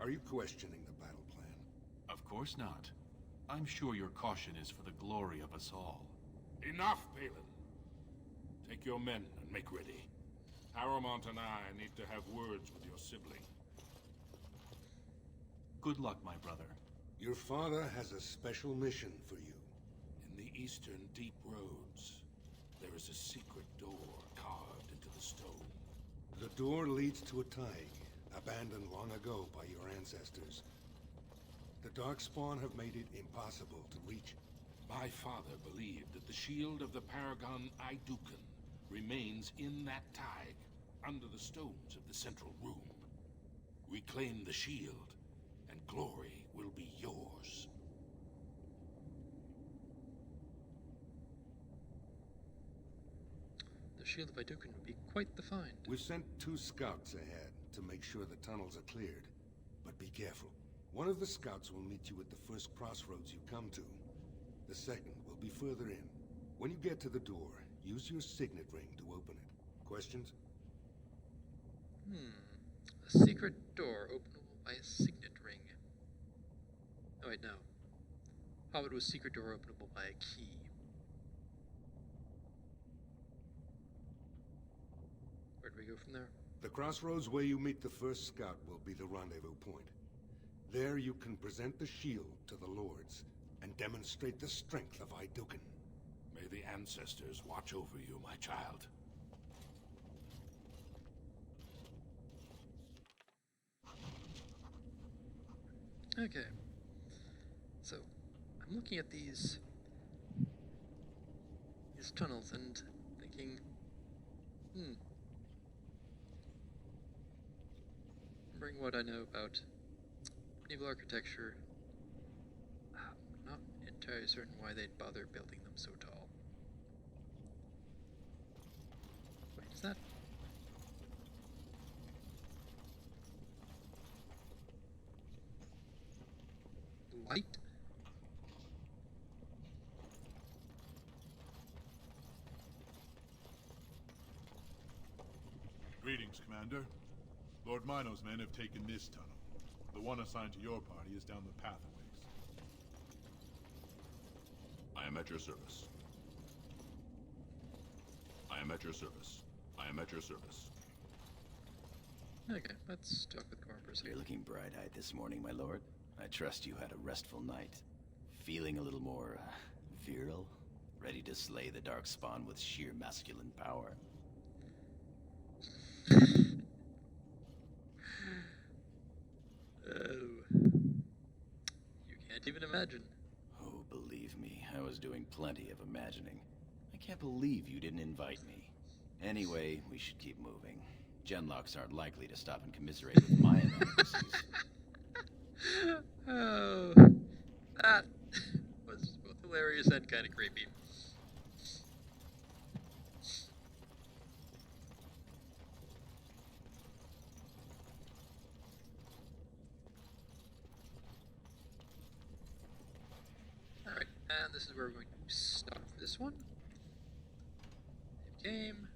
Are you questioning the battle plan? Of course not. I'm sure your caution is for the glory of us all. Enough, Balin. Take your men and make ready. Haramond and I need to have words with your sibling. Good luck, my brother. Your father has a special mission for you. In the eastern deep roads, there is a secret door carved into the stone. The door leads to a Taig, abandoned long ago by your ancestors. The Darkspawn have made it impossible to reach it. My father believed that the shield of the Paragon Aeducan remains in that Taig, under the stones of the central room. Reclaim the shield, and glory will be yours. The shield of Aeducan would be quite the find. We've sent 2 scouts ahead to make sure the tunnels are cleared. But be careful. One of the scouts will meet you at the first crossroads you come to. The second will be further in. When you get to the door, use your signet ring to open it. Questions? A secret door openable by a signet ring. Oh wait, no. How about a secret door openable by a key? Where do we go from there? The crossroads where you meet the first scout will be the rendezvous point. There you can present the shield to the lords and demonstrate the strength of Aeducan. May the ancestors watch over you, my child. Okay. So, I'm looking at these tunnels and thinking, remembering what I know about medieval architecture, I'm not entirely certain why they'd bother building them so tall. Wait, is that... light? Greetings, Commander. Lord Mino's men have taken this tunnel. The one assigned to your party is down the pathways. I am at your service. I am at your service. I am at your service. Okay, let's talk with Gorm for a second. You're looking bright-eyed this morning, my lord. I trust you had a restful night. Feeling a little more, virile? Ready to slay the Darkspawn with sheer masculine power? You can't even imagine. Oh, believe me, I was doing plenty of imagining. I can't believe you didn't invite me. Anyway, we should keep moving. Genlocks aren't likely to stop and commiserate with my inadequacies. Oh, that was both hilarious and kind of creepy. Alright, and this is where we're going to stop for this one. Save game.